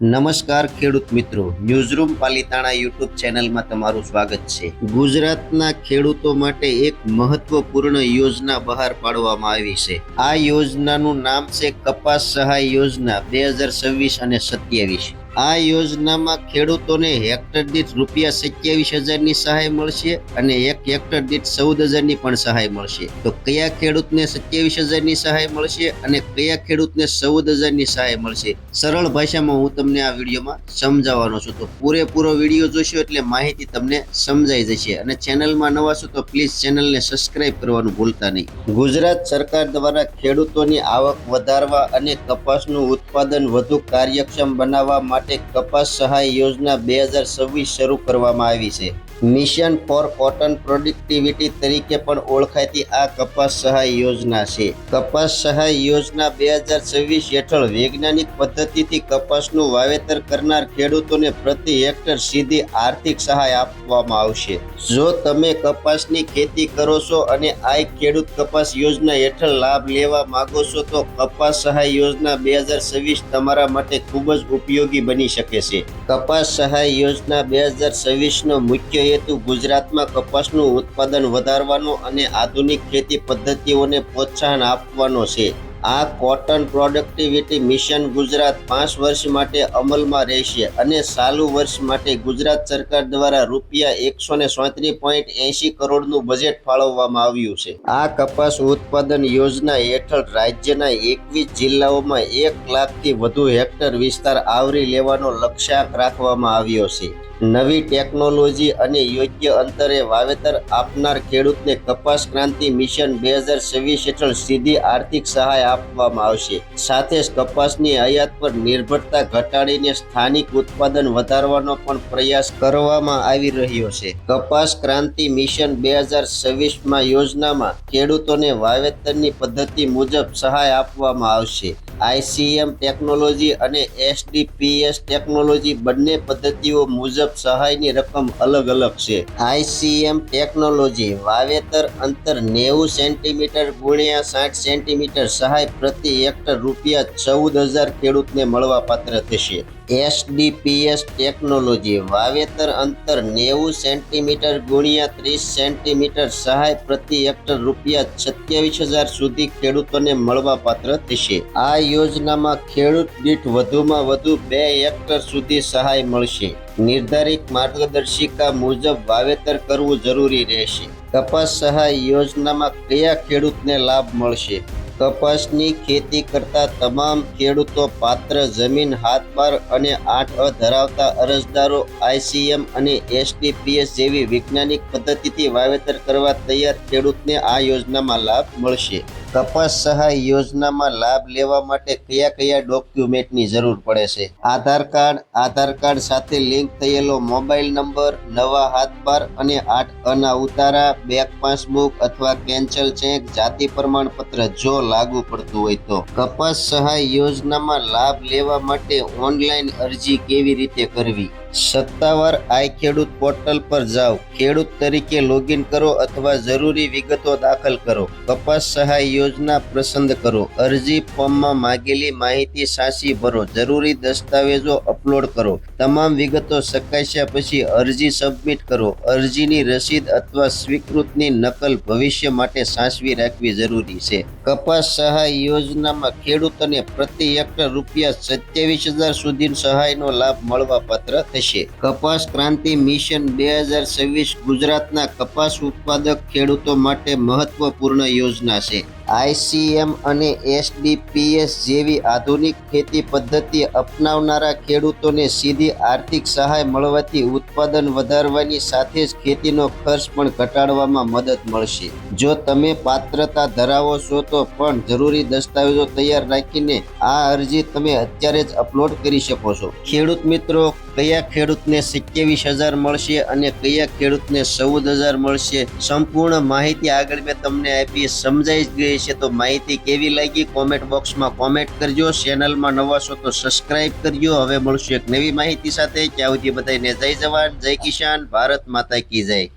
નમસ્કાર ખેડૂત મિત્રો, ન્યૂઝરૂમ પાલિતાણા યુટ્યુબ ચેનલમાં તમારું સ્વાગત છે। ગુજરાતના ખેડૂતો માટે એક મહત્વપૂર્ણ યોજના બહાર પાડવામાં આવી છે। આ યોજનાનું નામ છે કપાસ સહાય યોજના 2026 અને 27। આ યોજનામાં ખેડૂતોને હેક્ટર દીઠ ₹27,000ની સહાય મળશે અને એક હેક્ટર દીઠ 14,000ની પણ સહાય મળશે। તો કયા ખેડૂતને 27,000ની સહાય મળશે અને કયા ખેડૂતને 14,000ની સહાય મળશે, સરળ ભાષામાં હું તમને આ વિડીયોમાં સમજાવવાનો છું। તો પૂરેપૂરો વિડીયો જોશો એટલે માહિતી તમને સમજાઈ જશે અને ચેનલમાં નવા છો તો પ્લીઝ ચેનલને સબસ્ક્રાઇબ કરવાનું ભૂલતા નહીં। ગુજરાત સરકાર દ્વારા ખેડૂતોની આવક વધારવા અને કપાસનું ઉત્પાદન વધુ કાર્યક્ષમ બનાવવા માટે કપાસ સહાય યોજના 2026 શરૂ કરવામાં આવી છે। મિશન ફોર કોટન પ્રોડક્ટિવિટી તરીકે પણ ઓળખાતી આ કપાસ સહાય યોજના છે। કપાસ સહાય યોજના 2026 હેઠળ વૈજ્ઞાનિક પદ્ધતિથી કપાસનું વાવેતર કરનાર ખેડૂતોને પ્રતિ હેક્ટર સીધી આર્થિક સહાય આપવામાં આવશે। જો તમે કપાસની ખેતી કરો છો અને આ ખેડૂત કપાસ યોજના હેઠળ લાભ લેવા માંગો છો તો કપાસ સહાય યોજના 2026 તમારા માટે ખૂબ જ ઉપયોગી બની શકે છે। કપાસ સહાય યોજના 2026 નો મુખ્ય હેતુ ગુજરાતમાં કપાસનું ઉત્પાદન વધારવાનો અને આધુનિક ખેતી પદ્ધતિઓને પ્રોત્સાહન આપવાનો છે। આ કોટન પ્રોડક્ટિવિટી મિશન ગુજરાત 5 વર્ષ માટે અમલમાં રહેશે અને ચાલુ વર્ષ માટે ગુજરાત સરકાર દ્વારા ₹137.80 કરોડનું બજેટ ફાળવવામાં આવ્યું છે। આ કપાસ ઉત્પાદન યોજના હેઠળ રાજ્યના 21 જિલ્લાઓમાં 1 લાખથી વધુ હેક્ટર વિસ્તાર આવરી લેવાનો લક્ષ્યાંક રાખવામાં આવ્યો છે। નવી ટેકનોલોજી અને યોગ્ય અંતરે વાવેતર આપનાર ખેડૂતને કપાસ ક્રાંતિ મિશન 2026 હેઠળ સીધી આર્થિક સહાય આપવામાં આવશે। સાથે જ કપાસની આયાત પર નિર્ભરતા ઘટાડીને સ્થાનિક ઉત્પાદન વધારવાનો પણ પ્રયાસ કરવામાં આવી રહ્યો છે। કપાસ ક્રાંતિ મિશન 2026 યોજનામાં ખેડૂતોને વાવેતરની પદ્ધતિ મુજબ સહાય આપવામાં આવશે। ICM ટેકનોલોજી અને SDPS ટેકનોલોજી બંને પદ્ધતિઓ મુજબ સહાયની રકમ અલગ અલગ છે। ICM ટેકનોલોજી વાવેતર અંતર 90 સેન્ટીમીટર ગુણ્યા 60 સેન્ટીમીટર સહાય પ્રતિ હેક્ટર ₹14,000 ખેડૂતને મળવાપાત્ર થશે। SDPS ટેકનોલોજી વાવેતર અંતર 90 સેન્ટીમીટર ગુણ્યા 30 સેન્ટીમીટર સહાય પ્રતિ હેક્ટર ₹27,000 સુધી ખેડૂતોને મળવાપાત્ર થશે। આ યોજનામાં ખેડૂત દીઠ વધુમાં વધુ 2 હેક્ટર સુધી સહાય મળશે। નિર્ધારિત માર્ગદર્શિકા મુજબ વાવેતર કરવું જરૂરી રહેશે। કપાસ સહાય યોજનામાં કયા ખેડૂતને લાભ મળશે? કપાસની ખેતી કરતા તમામ ખેડૂતો, પાત્ર જમીન, હાથબાર અને 8A ધરાવતા અરજદારો ICM અને SDPS જેવી વૈજ્ઞાનિક પદ્ધતિથી વાવેતર કરવા તૈયાર ખેડૂતને આ યોજનામાં લાભ મળશે। કપાસ સહાય યોજનામાં લાભ લેવા માટે કયા કયા ડોક્યુમેન્ટની જરૂર પડે છે? આધાર કાર્ડ સાથે લિંક થયેલો મોબાઈલ નંબર, નવા હાથબાર અને 8Aના ઉતારા, બેંક પાસબુક અથવા કેન્સલ ચેક, જાતિ પ્રમાણપત્ર જો લાગુ પડતું હોય તો। કપાસ સહાય યોજનામાં લાભ લેવા માટે ઓનલાઈન અરજી કેવી રીતે કરવી? સત્તાવાર આઈ ખેડૂત પોર્ટલ પર જાઓ, ખેડૂત તરીકે લોગિન કરો અથવા જરૂરી વિગતો દાખલ કરો। કપાસ સહાય યોજના પસંદ કરો, અરજી ફોર્મમાં માંગેલી માહિતી સાચી ભરો, જરૂરી દસ્તાવેજો અપલોડ કરો, તમામ વિગતો ચકાસ્યા પછી અરજી સબમિટ કરો। અરજીની રસીદ અથવા સ્વીકૃતિની નકલ ભવિષ્ય માટે સાચવી રાખવી જરૂરી છે। કપાસ સહાય યોજનામાં ખેડૂતોને પ્રતિ હેક્ટર ₹27,000 સુધી સહાયનો લાભ મળવાપાત્ર થશે। કપાસ ક્રાંતિ મિશન 2026 ગુજરાતના કપાસ ઉત્પાદક ખેડૂતો માટે મહત્વપૂર્ણ યોજના છે। ICM અને SDPS જેવી આધુનિક ખેતી પદ્ધતિ અપનાવનારા ખેડૂતોને સીધી આર્થિક સહાય મળવાથી ઉત્પાદન વધારવાની સાથે જ ખેતીનો ખર્ચ પણ ઘટાડવામાં મદદ મળશે। જો તમે પાત્રતા ધરાવો છો તો પણ જરૂરી દસ્તાવેજો તૈયાર રાખીને આ અરજી તમે અત્યારે જ અપલોડ કરી શકો છો। ખેડૂત મિત્રો, કયા ખેડૂતને 27,000 મળશે અને કયા ખેડૂતને 14,000 મળશે, સંપૂર્ણ માહિતી આગળ મેં તમને આપી, સમજાઈ જ ગઈ છે। તો માહિતી કેવી લાગી કોમેન્ટ બોક્સમાં કોમેન્ટ કરજો। ચેનલમાં નવા છો તો સબસ્ક્રાઇબ કરજો। હવે મળશું એક નવી માહિતી સાથે। ત્યાં સુધી બધાને જય જવાન, જય કિસાન, ભારત માતા કી જય।